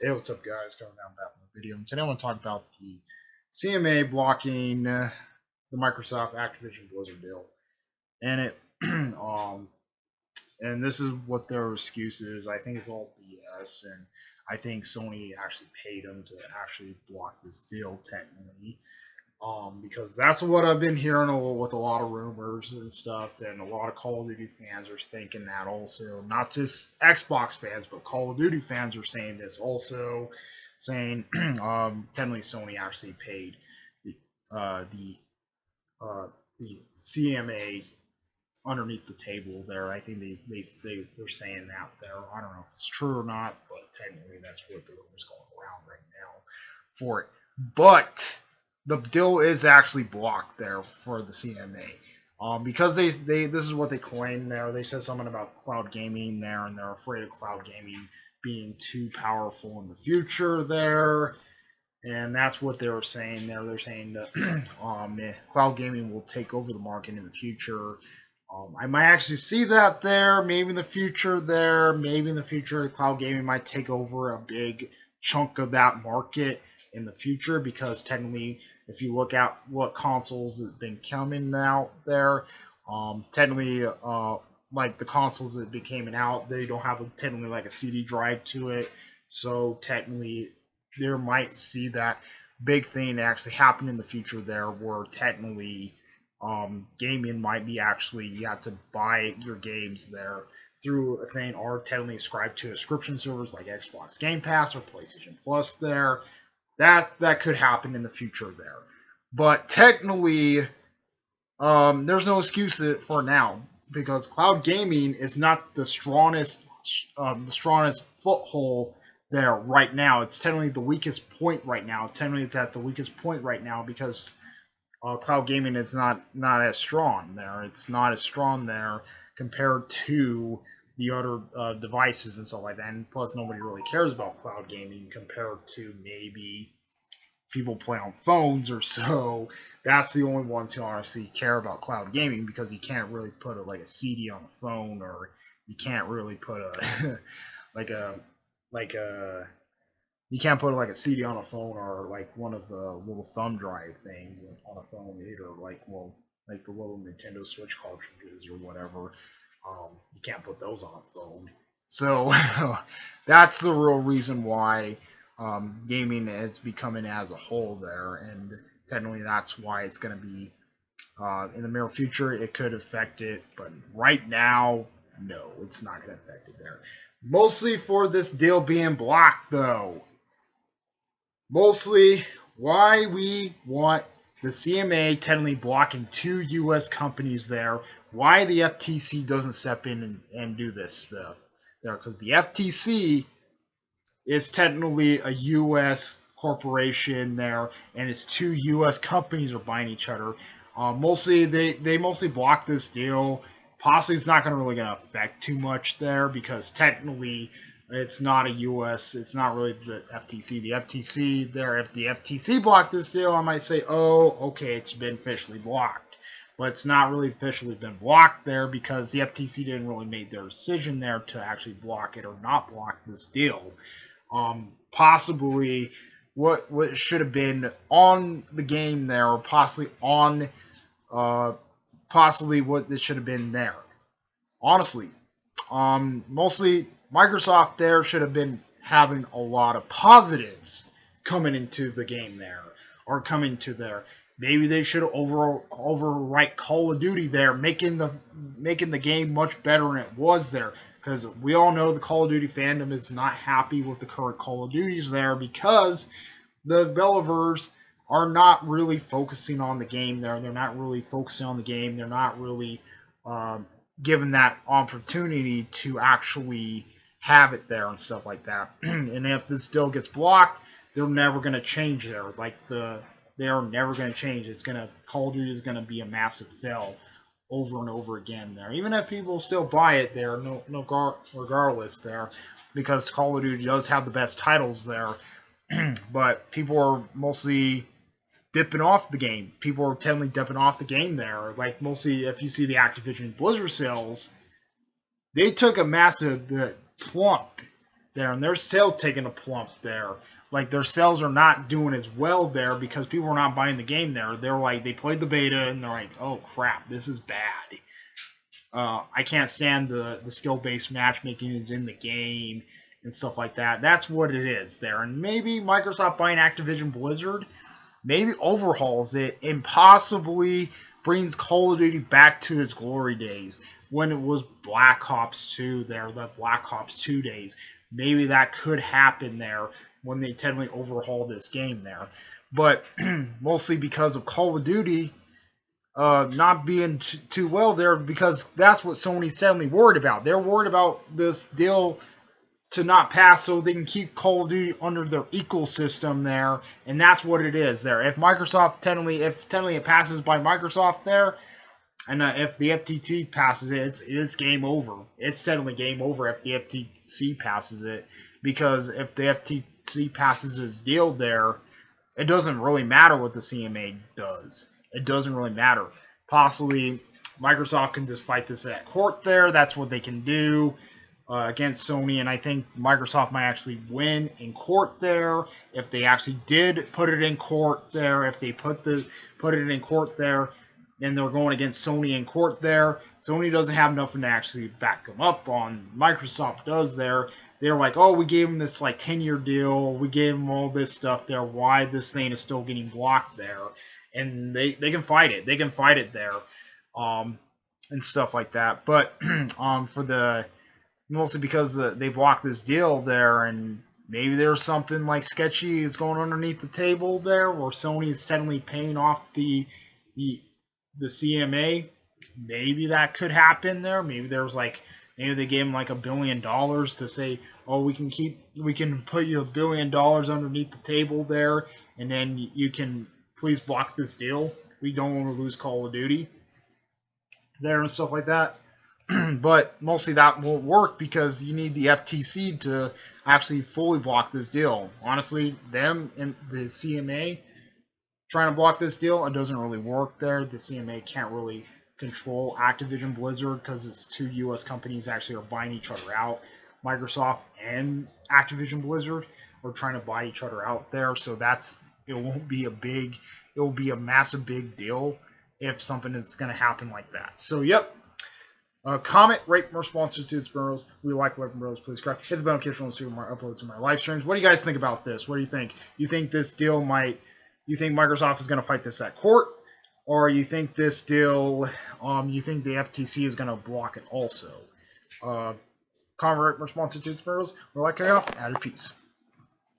Hey, what's up, guys? Coming down back from the video. And today I want to talk about the CMA blocking the Microsoft Activision Blizzard deal, and it, and this is what their excuse is. I think it's all BS, and I think Sony actually paid them to actually block this deal technically, because that's what I've been hearing with a lot of rumors and stuff, and a lot of Call of Duty fans are thinking that also. Not just Xbox fans, but Call of Duty fans are saying this also, saying technically Sony actually paid the uh, the the CMA underneath the table there. I think they're saying that there. I don't know if it's true or not, but technically that's what the rumors going around right now for it. But the deal is actually blocked there for the CMA. Because they this is what they claim there. They said something about cloud gaming there, and they're afraid of cloud gaming being too powerful in the future there. And that's what they were saying there. They're saying that cloud gaming will take over the market in the future. I might actually see that there. Maybe in the future there. Maybe in the future, cloud gaming might take over a big chunk of that market in the future, because technically, if you look at what consoles have been coming out there, technically, like the consoles that have been coming out, they don't have technically like a CD drive to it. So technically, there might see that big thing actually happen in the future there, where technically gaming might be actually you have to buy your games there through a thing, or technically ascribe to subscription servers like Xbox Game Pass or PlayStation Plus there. That could happen in the future there. But technically, there's no excuse for now, because cloud gaming is not the strongest foothold there right now. It's technically the weakest point right now. Technically, it's at the weakest point right now because cloud gaming is not as strong there. It's not as strong there compared to the other devices and stuff like that. And plus, nobody really cares about cloud gaming compared to maybe people play on phones or so. That's the only ones who honestly care about cloud gaming, because you can't really put like a CD on a phone, or you can't really put a like a you can't put like a CD on a phone, or like one of the little thumb drive things on a phone either, like the little Nintendo Switch cartridges or whatever. You can't put those on a phone. So that's the real reason why gaming is becoming as a whole there, and technically that's why it's going to be in the near future. It could affect it, but right now, no, it's not going to affect it there. Mostly for this deal being blocked, though. Mostly why we want the CMA technically blocking two U.S. companies there. Why the FTC doesn't step in and do this stuff there, because the FTC is technically a U.S. corporation there, and it's two U.S. companies are buying each other. Mostly they mostly block this deal. Possibly it's not going to really affect too much there, because technically it's not a U.S. It's not really the FTC. The FTC there, if the FTC blocked this deal, I might say, oh, okay, it's been officially blocked. But it's not really officially been blocked there, because the FTC didn't really make their decision there to actually block it or not block this deal. Possibly what should have been on the game there, or possibly on possibly what it should have been there. Honestly, mostly Microsoft there should have been having a lot of positives coming into the game there, or coming to there. Maybe they should overwrite Call of Duty there, making the game much better than it was there. Because we all know the Call of Duty fandom is not happy with the current Call of Duties there, because the developers are not really focusing on the game there. They're not really focusing on the game. They're not really given that opportunity to actually have it there and stuff like that. And if this deal gets blocked, they're never going to change there. They are never going to change. Call of Duty is going to be a massive fail over and over again there. Even if people still buy it there, regardless there, because Call of Duty does have the best titles there. But people are mostly dipping off the game. People are technically dipping off the game there. Like, mostly, if you see the Activision Blizzard sales, they took a massive plump there, and they're still taking a plump there. Like, their sales are not doing as well there because people are not buying the game there. They're like, they played the beta and they're like, oh crap, this is bad. I can't stand the skill-based matchmaking that's in the game and stuff like that. That's what it is there. And maybe Microsoft buying Activision Blizzard maybe overhauls it and possibly brings Call of Duty back to its glory days when it was Black Ops 2 there, the Black Ops 2 days. Maybe that could happen there when they technically overhaul this game there. But mostly because of Call of Duty not being too well there, because that's what Sony's suddenly worried about. They're worried about this deal to not pass so they can keep Call of Duty under their ecosystem there, and that's what it is there. If Microsoft technically it passes by Microsoft there, and if the FTC passes it, it's game over. It's technically game over if the FTC passes it, because if the FTC passes its deal there, it doesn't really matter what the CMA does. It doesn't really matter. Possibly Microsoft can just fight this at court there. That's what they can do against Sony, and I think Microsoft might actually win in court there if they actually did put it in court there. If they put it in court there, and they're going against Sony in court there, Sony doesn't have nothing to actually back them up on. Microsoft does there. They're like, oh, we gave them this like 10-year deal. We gave them all this stuff there. Why this thing is still getting blocked there? And they can fight it. They can fight it there, and stuff like that. But for the mostly because they blocked this deal there, and maybe there's something like sketchy is going underneath the table there, where Sony is suddenly paying off the CMA. Maybe that could happen there. Maybe there's like, maybe they gave them like $1 billion to say, oh, we can put you $1 billion underneath the table there, and then you can please block this deal. We don't want to lose Call of Duty there and stuff like that. But mostly that won't work because you need the FTC to actually fully block this deal. Honestly, them and the CMA trying to block this deal, it doesn't really work there. The CMA can't really control Activision Blizzard because it's two U.S. companies actually are buying each other out. Microsoft and Activision Blizzard are trying to buy each other out there, so it won't be it will be a massive big deal if something is going to happen like that. So, yep. Comment, rate, more sponsors to Bros. We like Bros. Please subscribe. Hit the bell notification to see my uploads to my live streams. What do you guys think about this? What do you think? You think this deal you think Microsoft is going to fight this at court? Or you think this deal, you think the FTC is going to block it also? Comment, rate, more sponsors to Bros. We like off. Added peace.